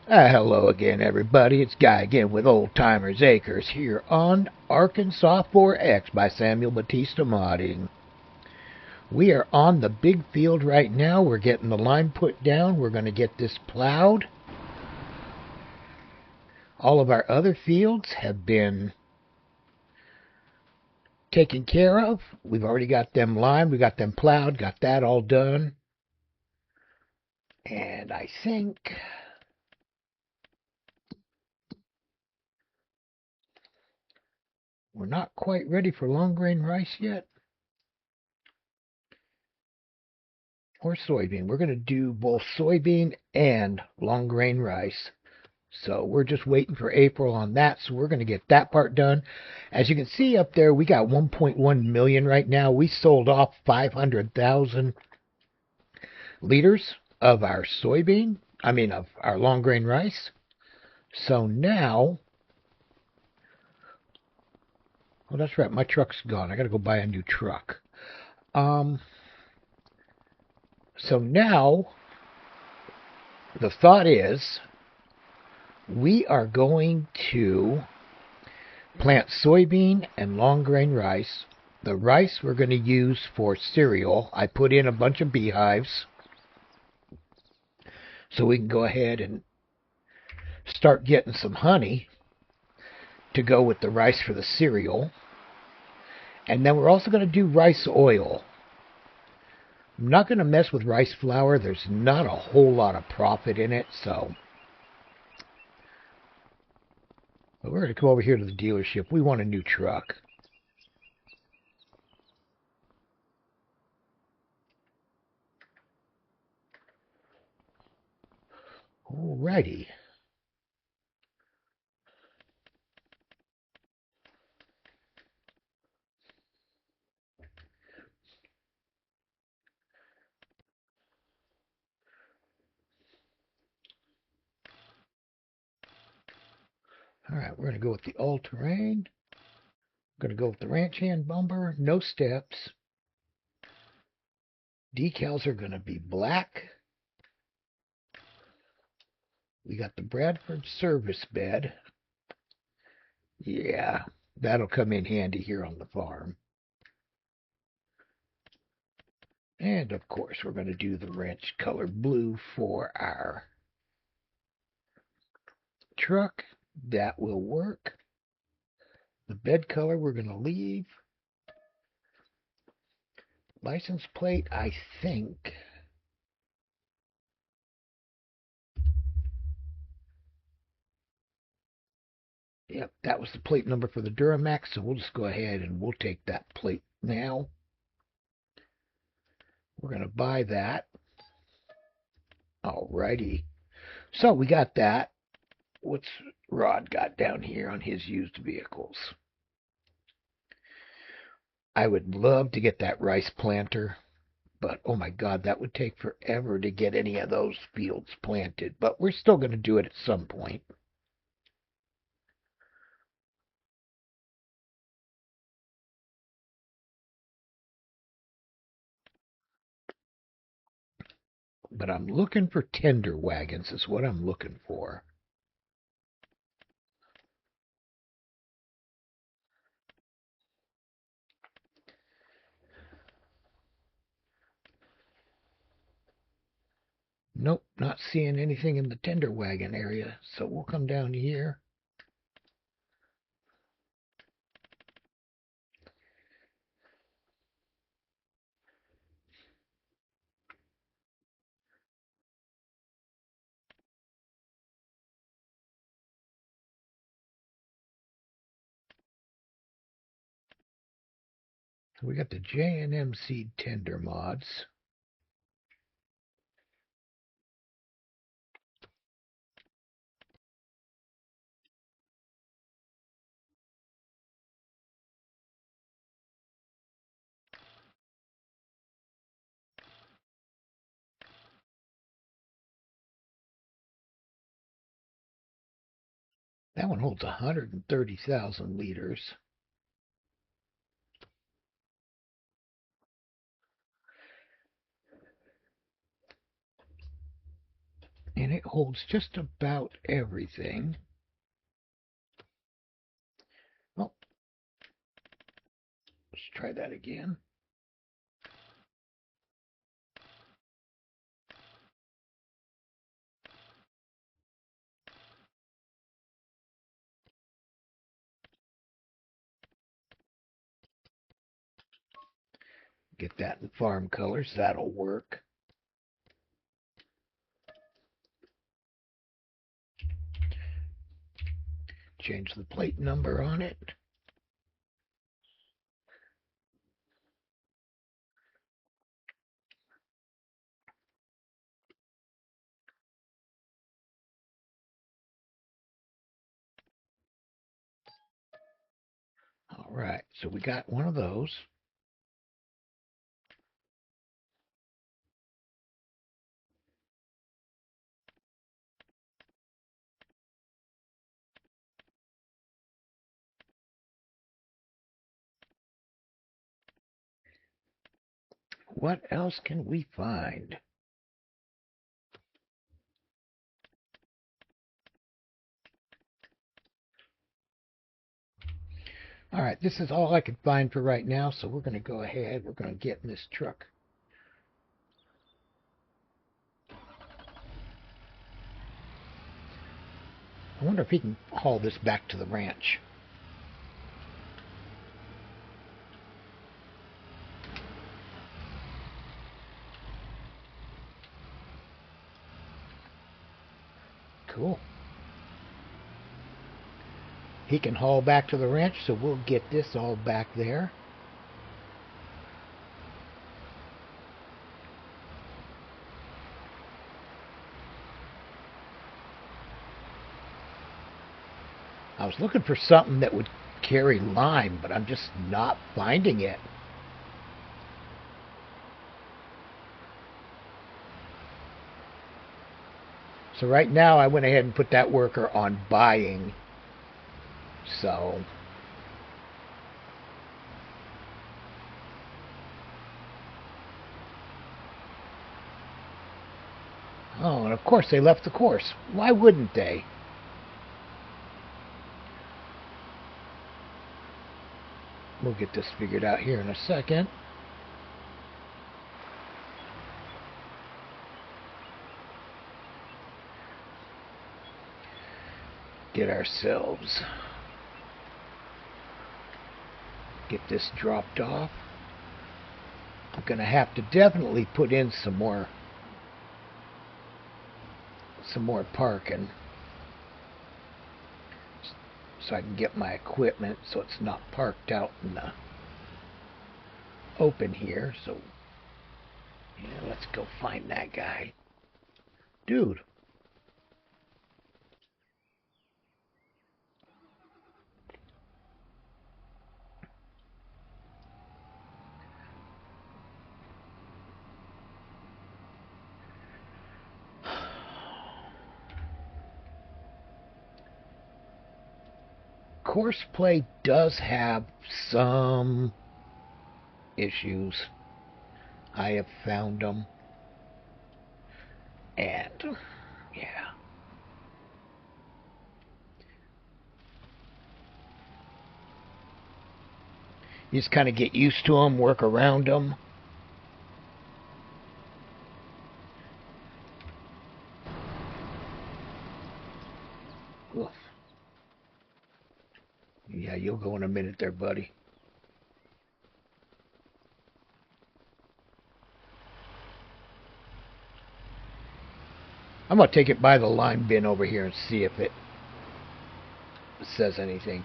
Hello again, everybody. It's Guy again with Oldtimersacres here on Arkansas 4X by Samuel Batista Modding. We are on the big field right now. We're getting the line put down. We're going to get this plowed. All of our other fields have been taken care of. We've already got them limed. We got them plowed. Got that all done. And I think we're not quite ready for long grain rice yet. Or soybean. We're going to do both soybean and long grain rice. So we're just waiting for April on that. So we're going to get that part done. As you can see up there, we got 1.1 million right now. We sold off 500,000 liters of our soybean. Of our long grain rice. So now, oh, that's right. My truck's gone. I got to go buy a new truck. So now, the thought is, we are going to plant soybean and long grain rice. The rice we're going to use for cereal. I put in a bunch of beehives so we can go ahead and start getting some honey to go with the rice for the cereal. And then we're also going to do rice oil. I'm not going to mess with rice flour. There's not a whole lot of profit in it, so but we're going to come over here to the dealership. We want a new truck. Alrighty. Alright, we're going to go with the all-terrain. We're going to go with the ranch hand bumper. No steps. Decals are going to be black. We got the Bradford service bed. Yeah, that'll come in handy here on the farm. And of course, we're going to do the ranch color blue for our truck. That will work. The bed color we're going to leave. License plate, I think. Yep, that was the plate number for the Duramax, so we'll just go ahead and we'll take that plate now. We're going to buy that. Alrighty. So we got that. What's Rod got down here on his used vehicles? I would love to get that rice planter, but oh my God, that would take forever to get any of those fields planted. But we're still going to do it at some point. But I'm looking for tender wagons, is what I'm looking for. Nope, not seeing anything in the tender wagon area. So we'll come down here. We got the J&M Seed Tender mods. That one holds 130,000 liters. And it holds just about everything. Oh, let's try that again. Get that in farm colors. That'll work. Change the plate number on it. All right, so we got one of those. What else can we find? All right, this is all I can find for right now, so we're going to go ahead. We're going to get in this truck. I wonder if he can haul this back to the ranch. Cool. He can haul back to the ranch, so we'll get this all back there. I was looking for something that would carry lime, but I'm just not finding it. So right now I went ahead and put that worker on buying. So oh, and of course they left the course. Why wouldn't they? We'll get this figured out here in a second. Get this dropped off. I'm going to have to definitely put in some more parking so I can get my equipment so it's not parked out in the open here. So yeah, let's go find that guy. Dude. Courseplay does have some issues. I have found them. And yeah. You just kind of get used to them, work around them. Oof. Yeah, you'll go in a minute there, buddy. I'm going to take it by the lime bin over here and see if it says anything.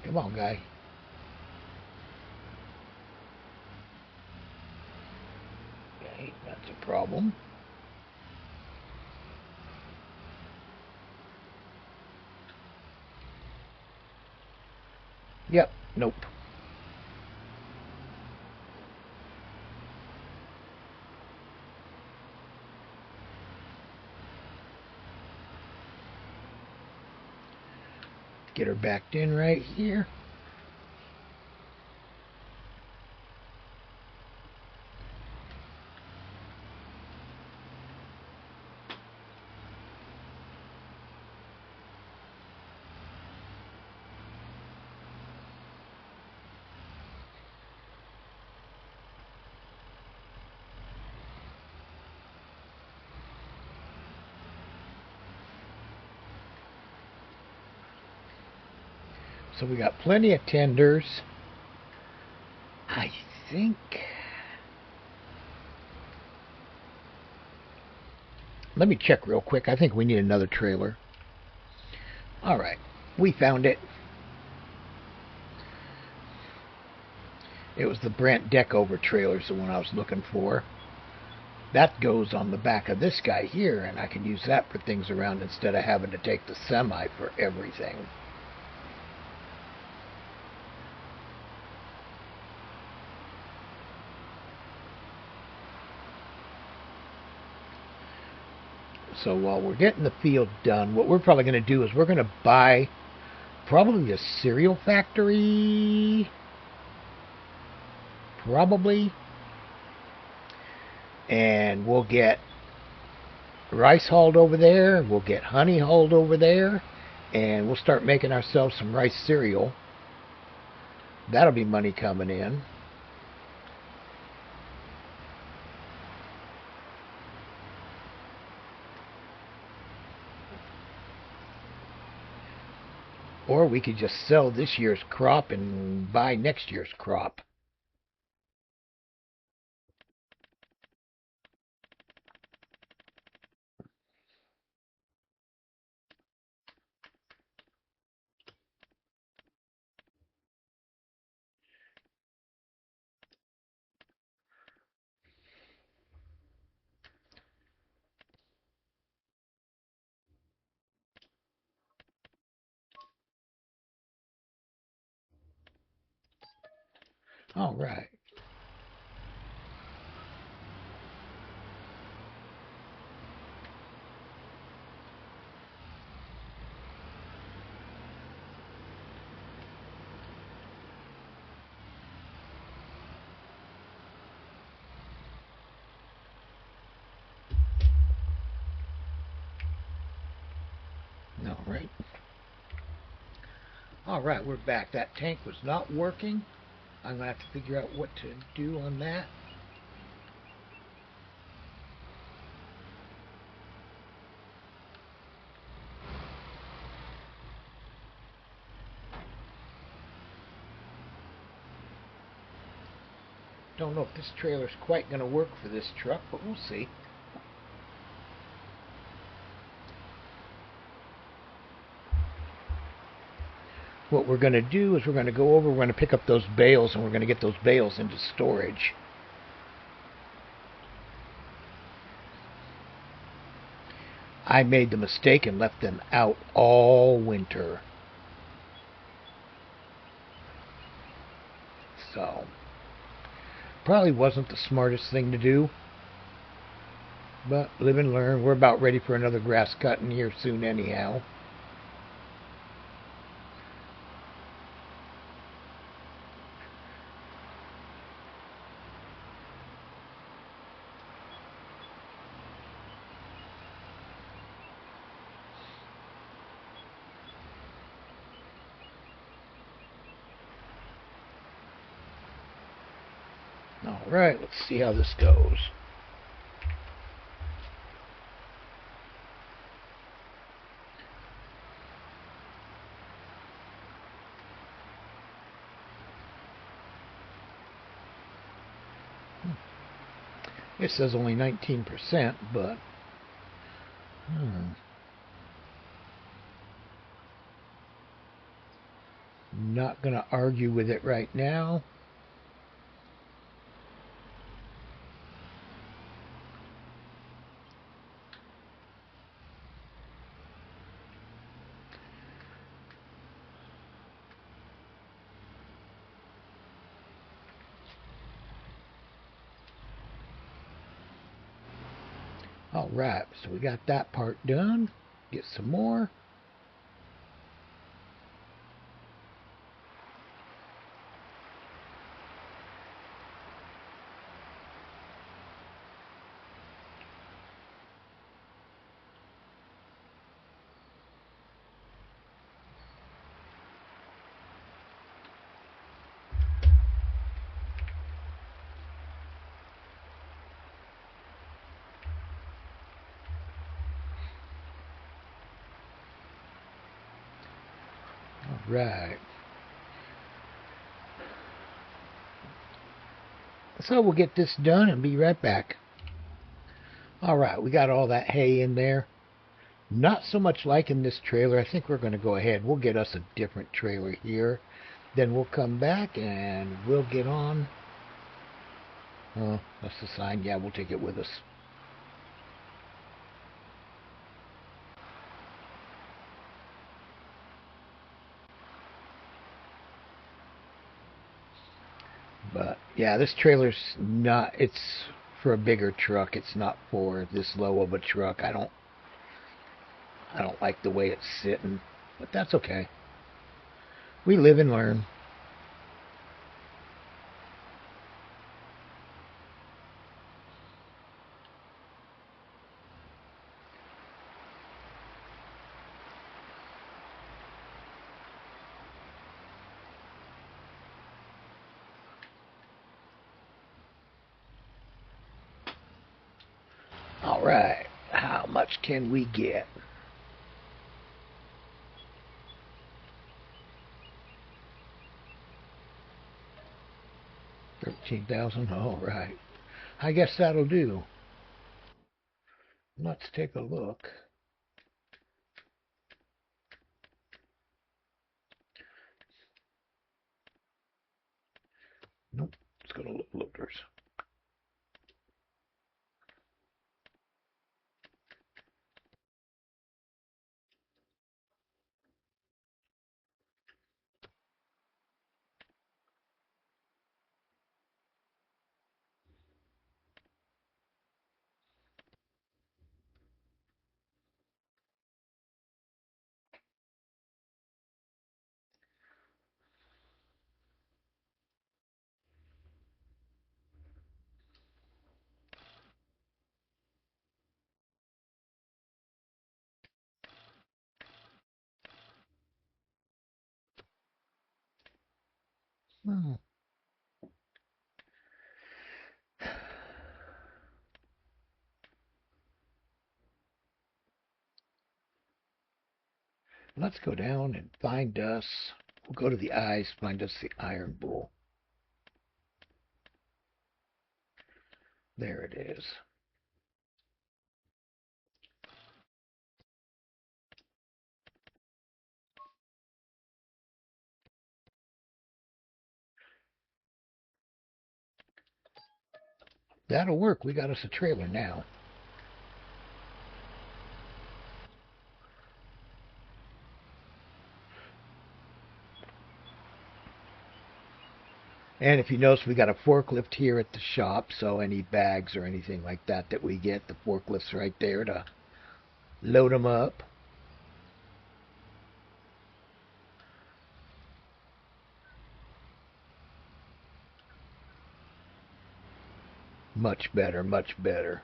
Come on, guy. Okay, that's a problem. Yep, nope. Get her backed in right here. So we got plenty of tenders. I think... Let me check real quick. I think we need another trailer. Alright, we found it. It was the Brent Deckover trailers, the one I was looking for. That goes on the back of this guy here, and I can use that for things around instead of having to take the semi for everything. So while we're getting the field done, what we're probably going to do is we're going to buy probably a cereal factory. Probably. And we'll get rice hauled over there. We'll get honey hauled over there. And we'll start making ourselves some rice cereal. That'll be money coming in. Or we could just sell this year's crop and buy next year's crop. All right. All right, we're back. That tank was not working. I'm going to have to figure out what to do on that. Don't know if this trailer's quite going to work for this truck, but we'll see. What we're going to do is we're going to go over, we're going to pick up those bales, and we're going to get those bales into storage. I made the mistake and left them out all winter. So, probably wasn't the smartest thing to do. But live and learn. We're about ready for another grass cutting here soon anyhow. Alright, let's see how this goes. It says only 19%, but not going to argue with it right now. Alright, so we got that part done. Get some more. Right. So we'll get this done and be right back. Alright, we got all that hay in there. Not so much liking this trailer. I think we're going to go ahead. We'll get us a different trailer here. Then we'll come back and we'll get on. Oh, that's the sign. Yeah, we'll take it with us. But yeah, this trailer's not, it's for a bigger truck. It's not for this low of a truck. I don't like the way it's sitting, but that's okay. We live and learn. All right, how much can we get? 13,000. All right. I guess that'll do. Let's take a look. Nope. Let's go to loaders. Hmm. Let's go down and find us. We'll go to the eyes, find us the iron bull. There it is. That'll work. We got us a trailer now. And if you notice, we got a forklift here at the shop, so any bags or anything like that that we get, the forklift's right there to load them up. Much better, much better.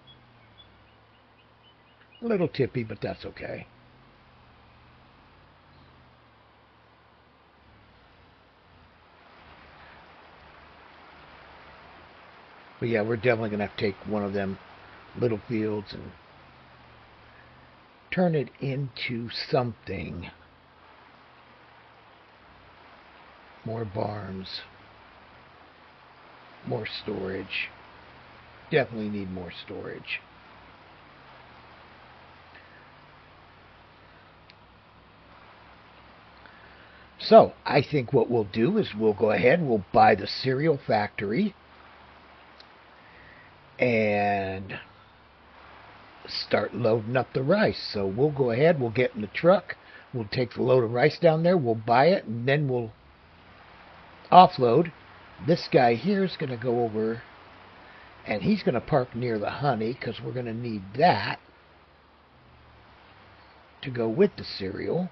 A little tippy, but that's okay. But yeah, we're definitely going to have to take one of them little fields and turn it into something. More barns. More storage. Definitely need more storage. So, I think what we'll do is we'll go ahead and we'll buy the cereal factory and start loading up the rice. So we'll go ahead, we'll get in the truck, we'll take the load of rice down there, we'll buy it, and then we'll offload. This guy here is going to go over and he's going to park near the honey because we're going to need that to go with the cereal.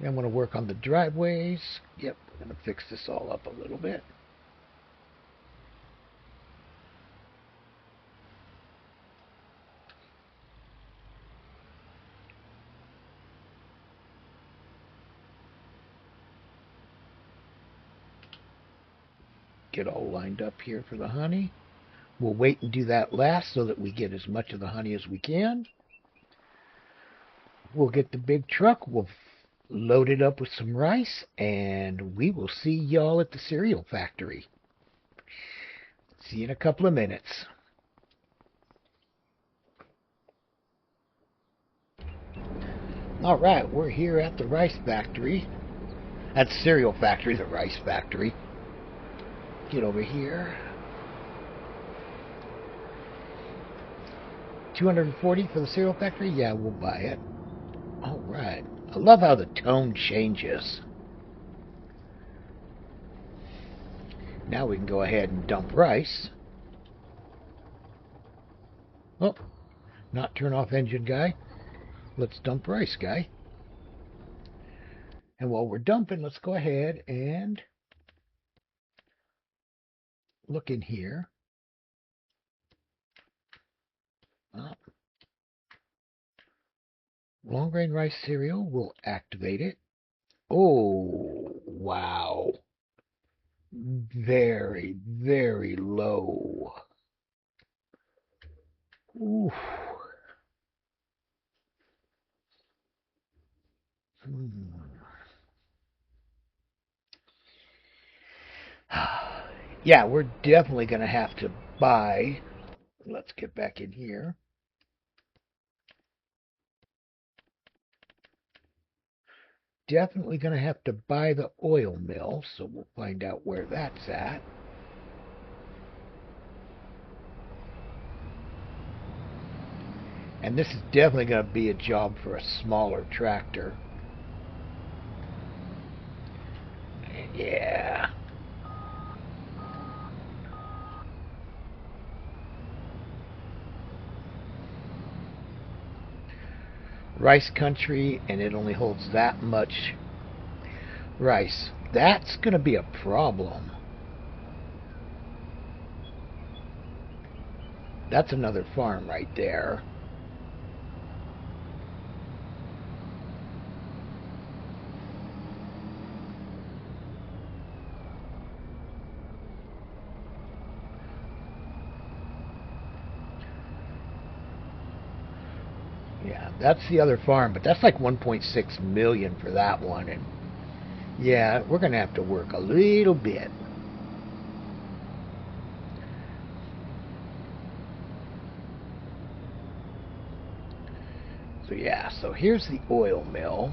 I'm going to work on the driveways. Yep, we're going to fix this all up a little bit. Get all lined up here for the honey. We'll wait and do that last so that we get as much of the honey as we can. We'll get the big truck. We'll load it up with some rice, and we will see y'all at the cereal factory. See you in a couple of minutes. Alright, we're here at the rice factory. At the cereal factory, the rice factory. Get over here. 240 for the cereal factory? Yeah, we'll buy it. Alright. I love how the tone changes. Now we can go ahead and dump rice. Oh, not turn off engine guy. Let's dump rice guy. And while we're dumping, let's go ahead and look in here. Long grain rice cereal, we'll activate it. Oh, wow. Very, very low. Oof. Yeah, we're definitely going to have to buy. Let's get back in here. Definitely going to have to buy the oil mill, so we'll find out where that's at. And this is definitely going to be a job for a smaller tractor. Yeah. Rice country, and it only holds that much rice. That's going to be a problem. That's another farm right there. Yeah, that's the other farm, but that's like 1.6 million for that one. And yeah, we're going to have to work a little bit. So yeah, so here's the oil mill.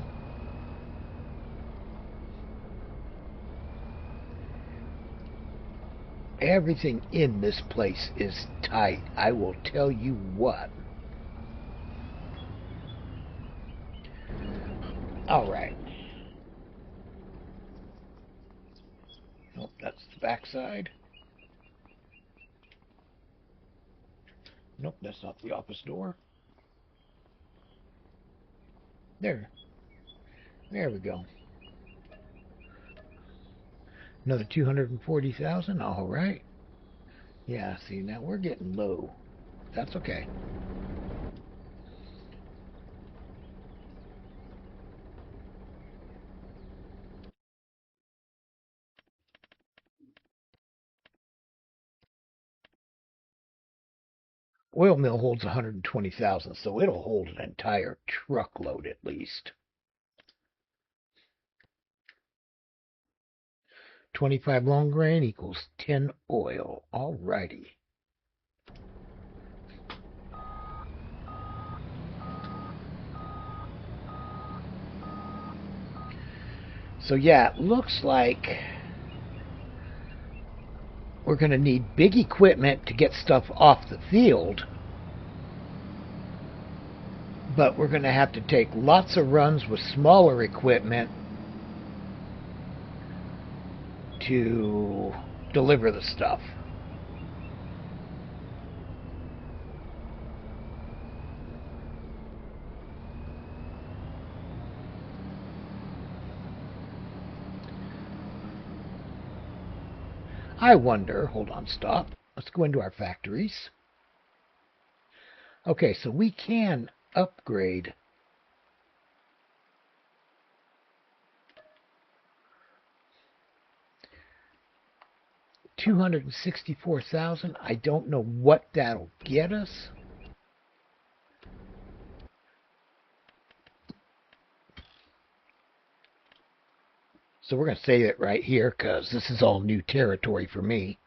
Everything in this place is tight. I will tell you what. All right. Nope, that's the backside. Nope, that's not the office door. There. There we go. Another 240,000. All right. Yeah, see, now we're getting low. That's okay. Oil mill holds 120,000, so it'll hold an entire truckload at least. 25 long grain equals 10 oil. Alrighty. So yeah, it looks like we're going to need big equipment to get stuff off the field. But we're going to have to take lots of runs with smaller equipment to deliver the stuff. I wonder, hold on, stop. Let's go into our factories. Okay, so we can upgrade. $264,000. I don't know what that'll get us. So we're going to save it right here because this is all new territory for me.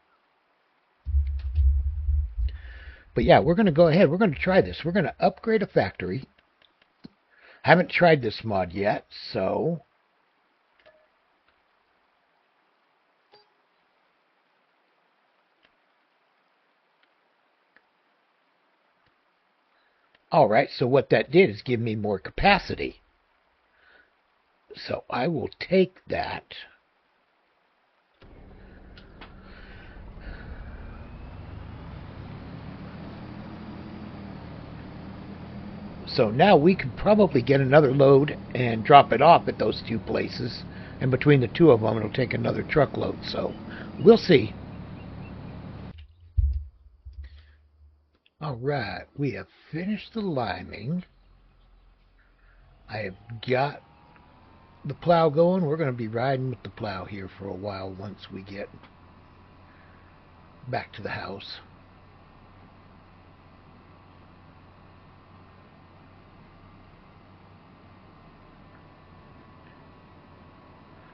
But yeah, we're going to go ahead. We're going to try this. We're going to upgrade a factory. Haven't tried this mod yet, so alright, so what that did is give me more capacity. So I will take that. So now we could probably get another load and drop it off at those two places. And between the two of them, it'll take another truckload. So we'll see. Alright, we have finished the liming. I have got the plow going. We're going to be riding with the plow here for a while once we get back to the house.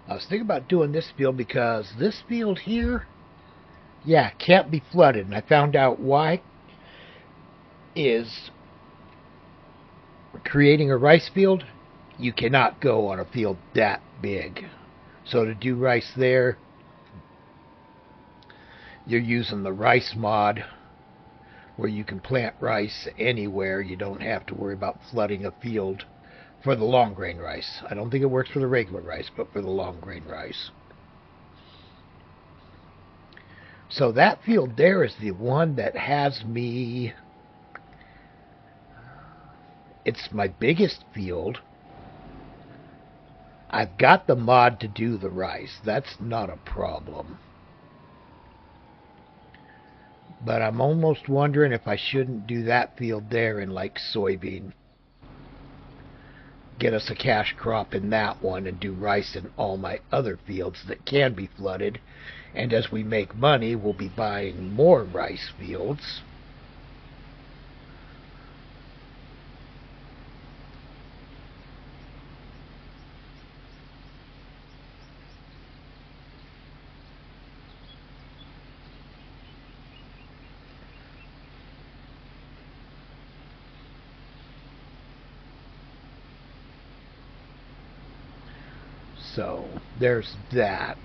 I was thinking about doing this field because this field here, yeah, can't be flooded. And I found out why. Is creating a rice field, you cannot go on a field that big. So to do rice there, you're using the rice mod where you can plant rice anywhere. You don't have to worry about flooding a field for the long grain rice. I don't think it works for the regular rice, but for the long grain rice. So that field there is the one that has me. It's my biggest field. I've got the mod to do the rice. That's not a problem. But I'm almost wondering if I shouldn't do that field there in like soybean. Get us a cash crop in that one and do rice in all my other fields that can be flooded. And as we make money, we'll be buying more rice fields. So there's that.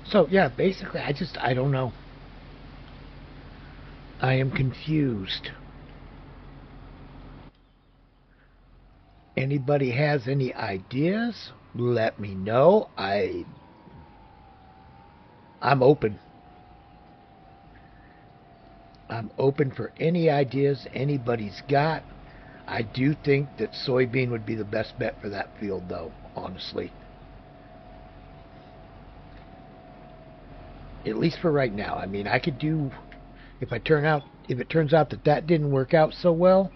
So yeah, basically I don't know. I am confused. Anybody has any ideas? Let me know. I'm open. I'm open for any ideas anybody's got. I do think that soybean would be the best bet for that field, though, honestly. At least for right now. I mean, I could do, if it turns out that that didn't work out so well,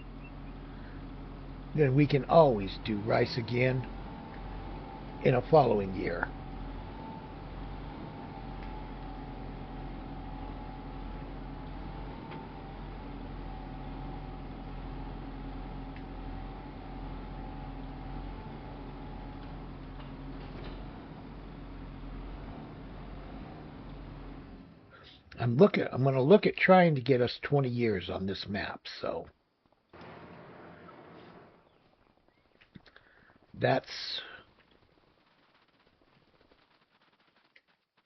then we can always do rice again in a following year. I'm going to look at trying to get us 20 years on this map, so that's...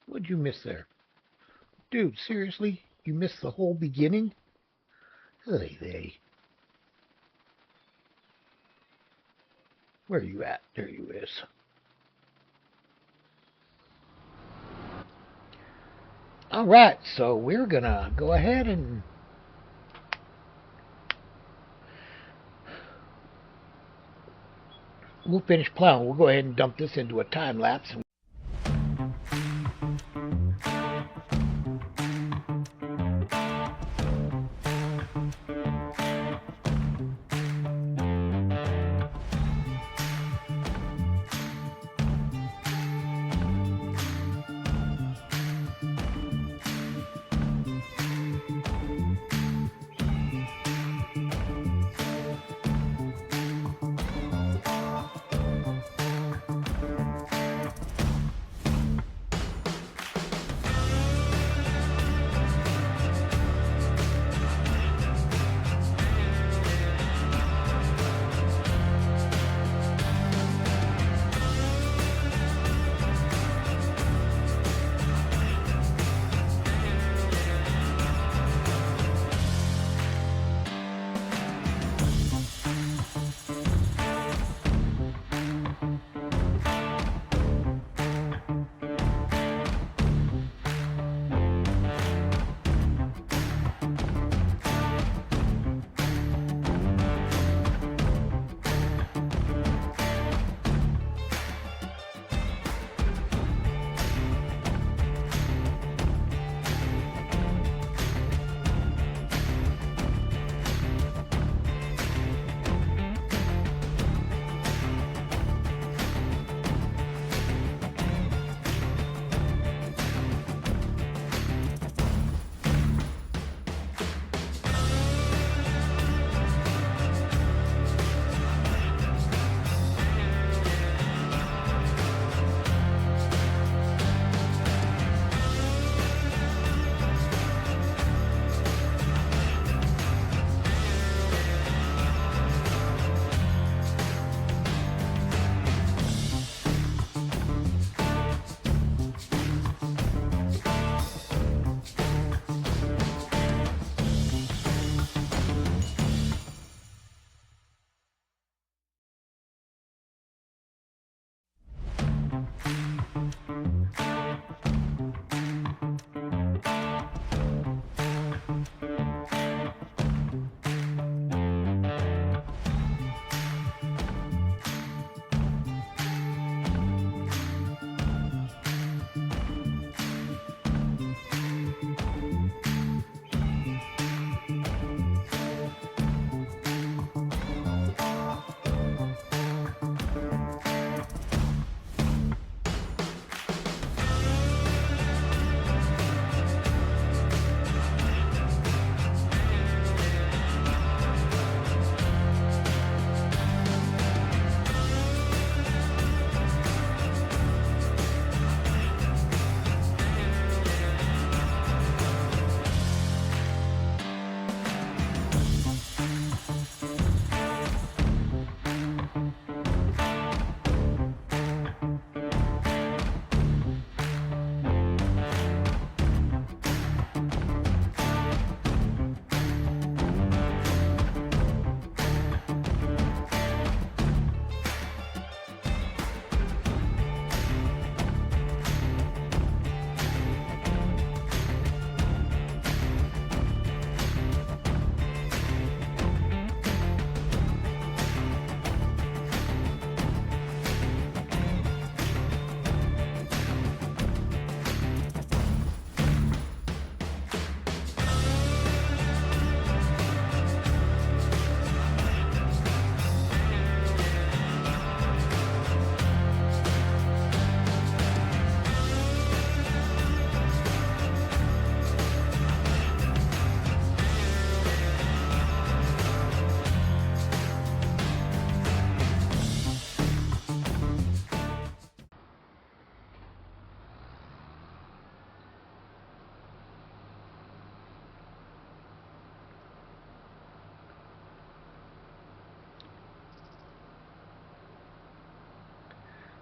What'd you miss there? Dude, seriously? You missed the whole beginning? Hey. Where are you at? There you is. Alright, so we're gonna go ahead and we'll finish plowing. We'll go ahead and dump this into a time lapse.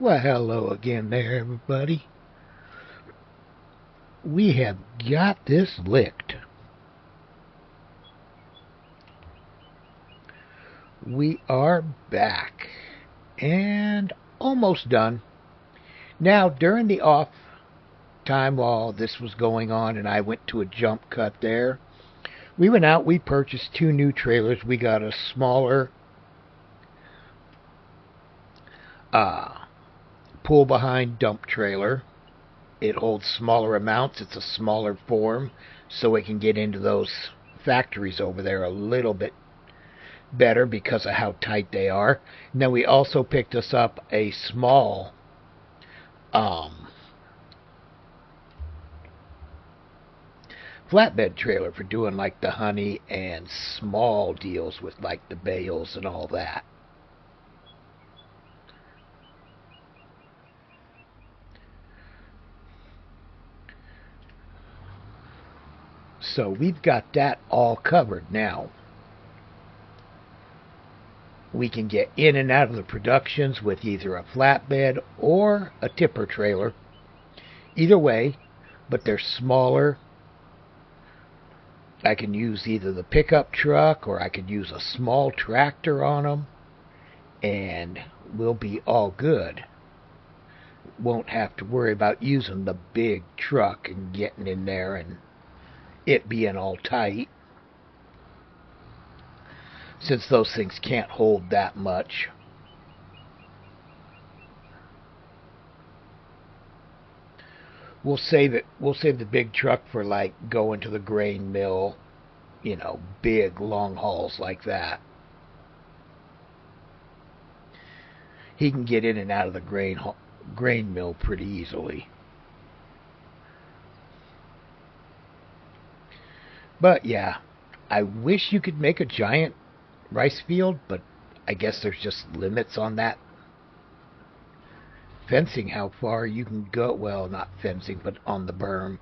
Well, hello again there, everybody. We have got this licked. We are back and almost done. Now, during the off time while this was going on and I went to a jump cut there, we went out, we purchased 2 new trailers. We got a smaller pull behind dump trailer. It holds smaller amounts. It's a smaller form, so it can get into those factories over there a little bit better because of how tight they are. And then we also picked us up a small flatbed trailer for doing like the honey and small deals with like the bales and all that. So we've got that all covered now. We can get in and out of the productions with either a flatbed or a tipper trailer. Either way, but they're smaller. I can use either the pickup truck or I could use a small tractor on them, and we'll be all good. Won't have to worry about using the big truck and getting in there and it being all tight, since those things can't hold that much. We'll save the big truck for like going to the grain mill, you know, big long hauls like that. He can get in and out of the grain mill pretty easily. But yeah, I wish you could make a giant rice field, but I guess there's just limits on that. Fencing, how far you can go. Well, not fencing, but on the berm.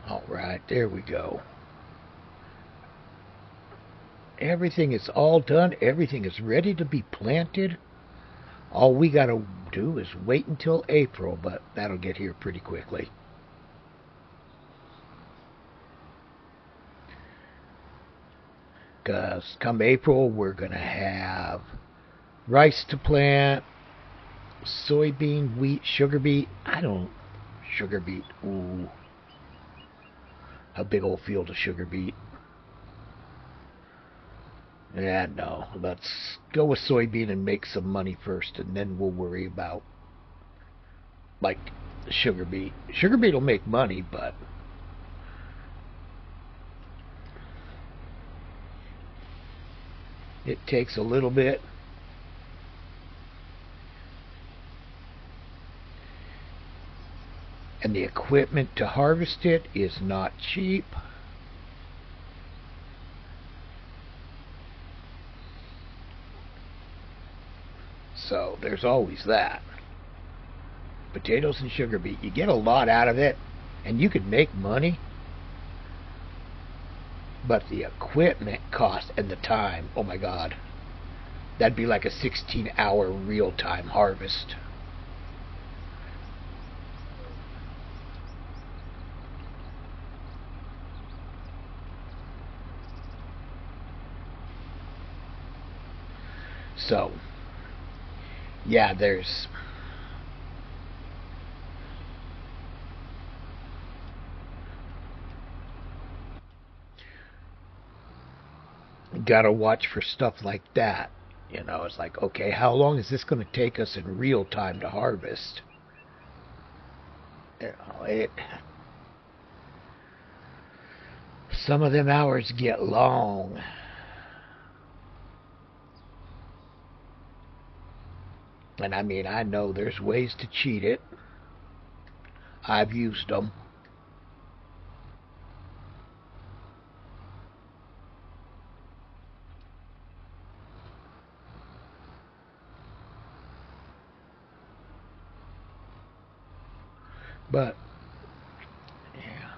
Alright, there we go. Everything is all done. Everything is ready to be planted. All we got to do is wait until April, but that'll get here pretty quickly. Because come April, we're going to have rice to plant, soybean, wheat, sugar beet. Sugar beet. Ooh. A big old field of sugar beet. Yeah, no. Let's go with soybean and make some money first, and then we'll worry about, like, sugar beet. Sugar beet will make money, but it takes a little bit. And the equipment to harvest it is not cheap. So there's always that. Potatoes and sugar beet. You get a lot out of it, and you can make money. But the equipment cost and the time, oh my God. That'd be like a 16-hour real-time harvest. So, yeah, there's gotta watch for stuff like that. You know, it's like, okay, how long is this going to take us in real time to harvest? You know, Some of them hours get long. And I mean, I know there's ways to cheat it. I've used them. But, yeah.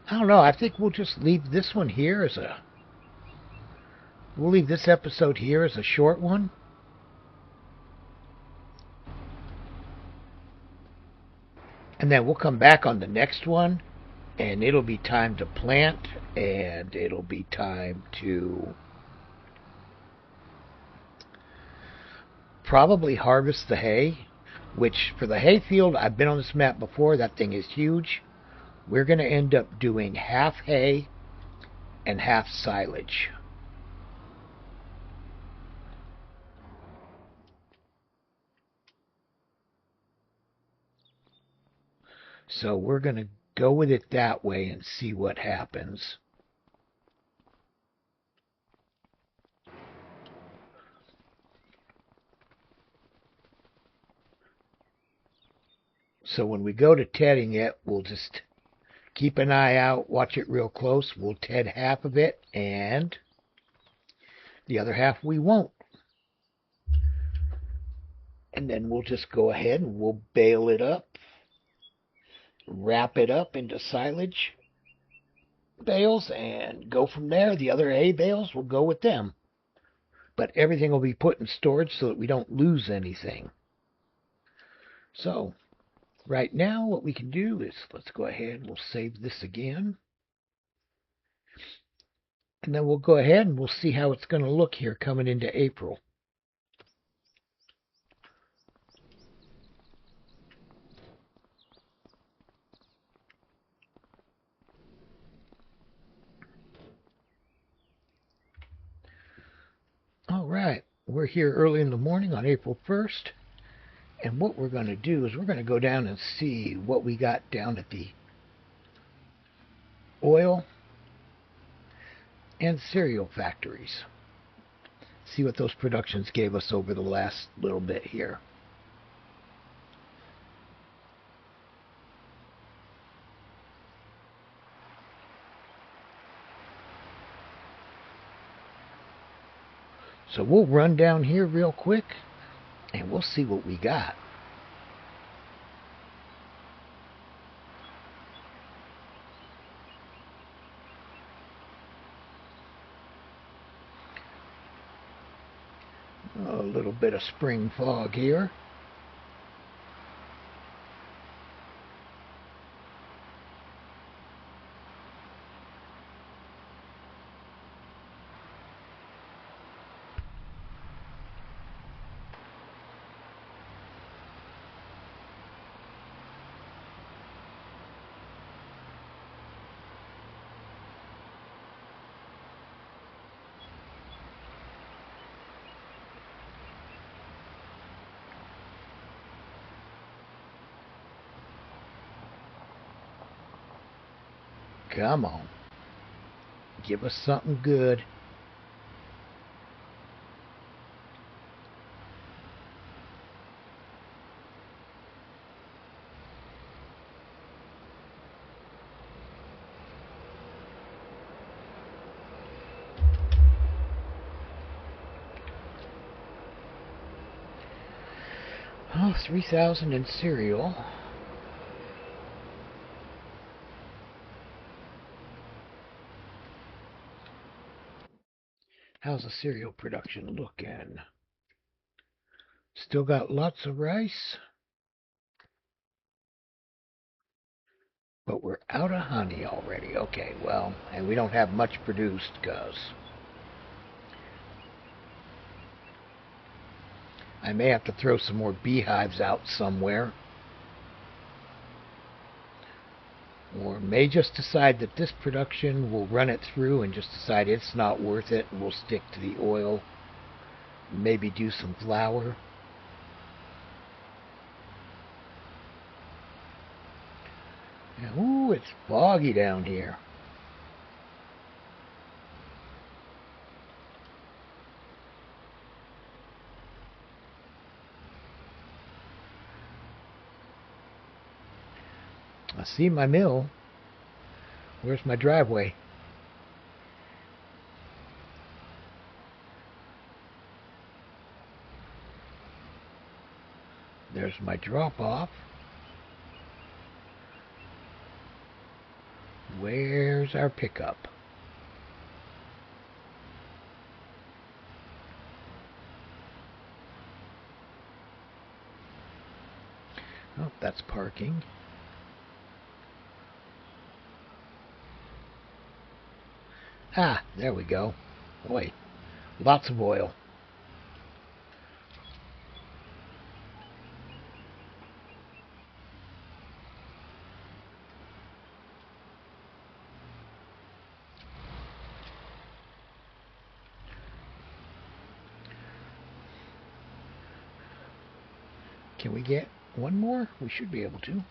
I don't know. I think we'll just leave this one here as a... We'll leave this episode here as a short one. And then we'll come back on the next one. And it'll be time to plant. And it'll be time to... probably harvest the hay. Which, for the hay field, I've been on this map before. That thing is huge. We're going to end up doing half hay and half silage. So we're going to go with it that way and see what happens. So when we go to tedding it, we'll just keep an eye out, watch it real close. We'll ted half of it, and the other half we won't. And then we'll just go ahead and we'll bale it up, wrap it up into silage bales, and go from there. The other hay bales will go with them. But everything will be put in storage so that we don't lose anything. So, right now, what we can do is, let's go ahead and we'll save this again. And then we'll go ahead and we'll see how it's going to look here coming into April. All right, we're here early in the morning on April 1st. And what we're going to do is we're going to go down and see what we got down at the oil and cereal factories. See what those productions gave us over the last little bit here. So we'll run down here real quick and we'll see what we got. A little bit of spring fog here. Come on. Give us something good. Oh, 3,000 in cereal. How's the cereal production looking? Still got lots of rice. But we're out of honey already. Okay, well, and we don't have much produced because I may have to throw some more beehives out somewhere. Or may just decide that this production, will run it through and just decide it's not worth it and we'll stick to the oil. Maybe do some flour. Ooh, it's foggy down here. I see my mill. Where's my driveway? There's my drop-off. Where's our pickup? Oh, that's parking. Ah, there we go. Boy, lots of oil. Can we get one more? We should be able to.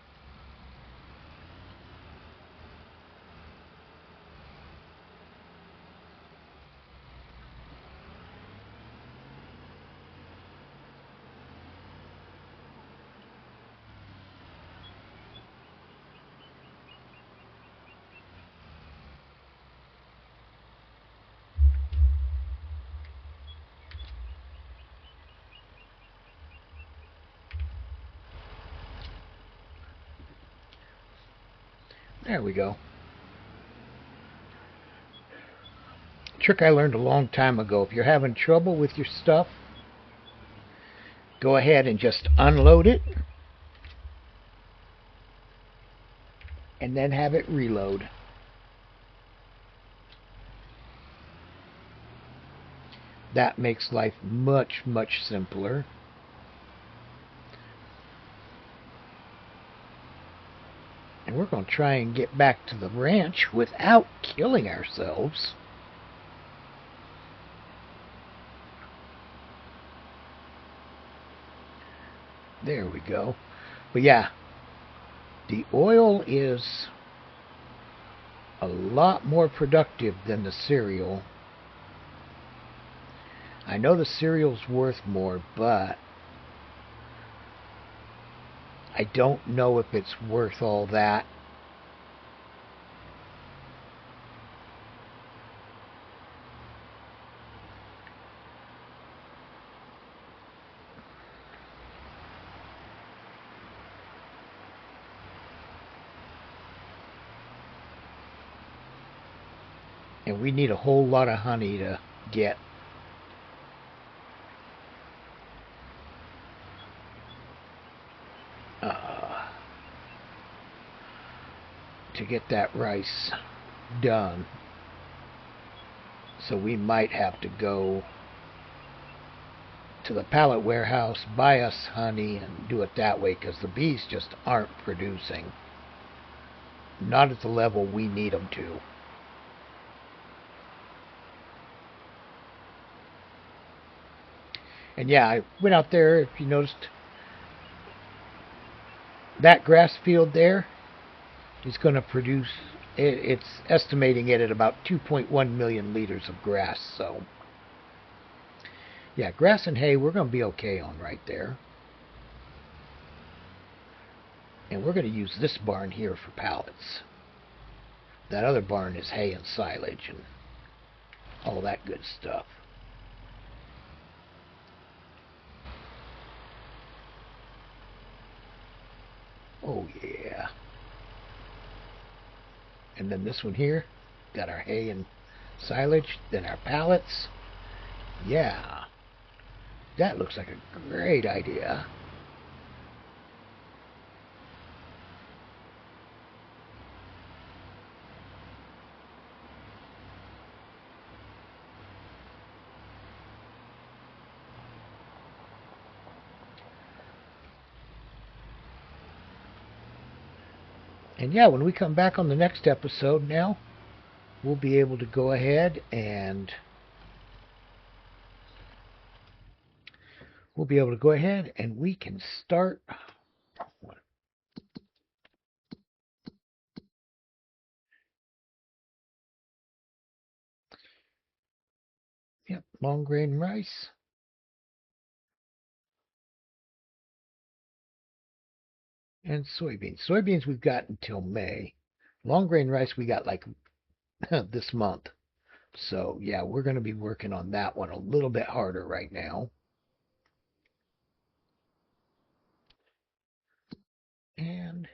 There we go. Trick I learned a long time ago. If you're having trouble with your stuff, go ahead and just unload it and then have it reload. That makes life much, much simpler. And we're going to try and get back to the ranch without killing ourselves. There we go. But yeah, the oil is a lot more productive than the cereal. I know the cereal's worth more, but I don't know if it's worth all that. And we need a whole lot of honey to get. To get that rice done. So we might have to go to the pallet warehouse, buy us honey, and do it that way, because the bees just aren't producing. Not at the level we need them to. And yeah, I went out there, if you noticed, that grass field there is going to produce, it's estimating it at about 2.1 million liters of grass. So yeah, grass and hay, we're going to be okay on right there. And we're going to use this barn here for pallets. That other barn is hay and silage and all that good stuff. Oh yeah. And then this one here, got our hay and silage, then our pallets. Yeah, that looks like a great idea. And yeah, when we come back on the next episode now, we'll be able to go ahead and we can start long grain rice. And soybeans. Soybeans we've got until May. Long grain rice we got like this month. So yeah, we're going to be working on that one a little bit harder right now. And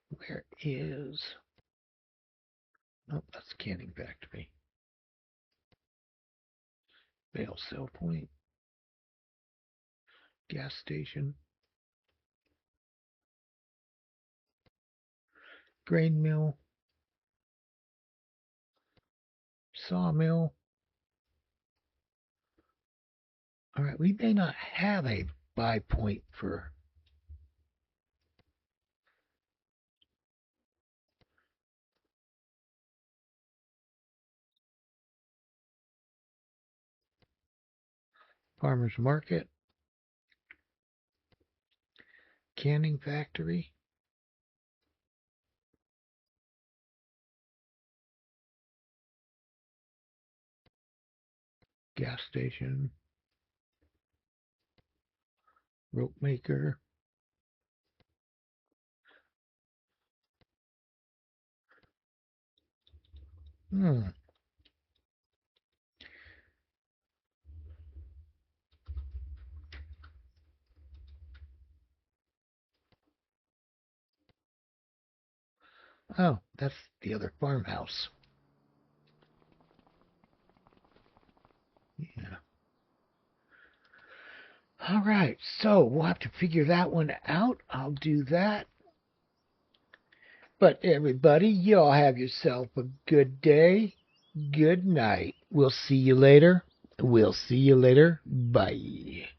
where is... Oh, that's canning factory. Bale sell point. Gas station. Grain mill. Sawmill. All right, we may not have a buy point for... Farmer's market. Canning factory. Gas station. Rope maker. Hmm. Oh, that's the other farmhouse. Yeah. All right, so we'll have to figure that one out. I'll do that. But everybody, y'all have yourself a good day. Good night. We'll see you later. We'll see you later. Bye.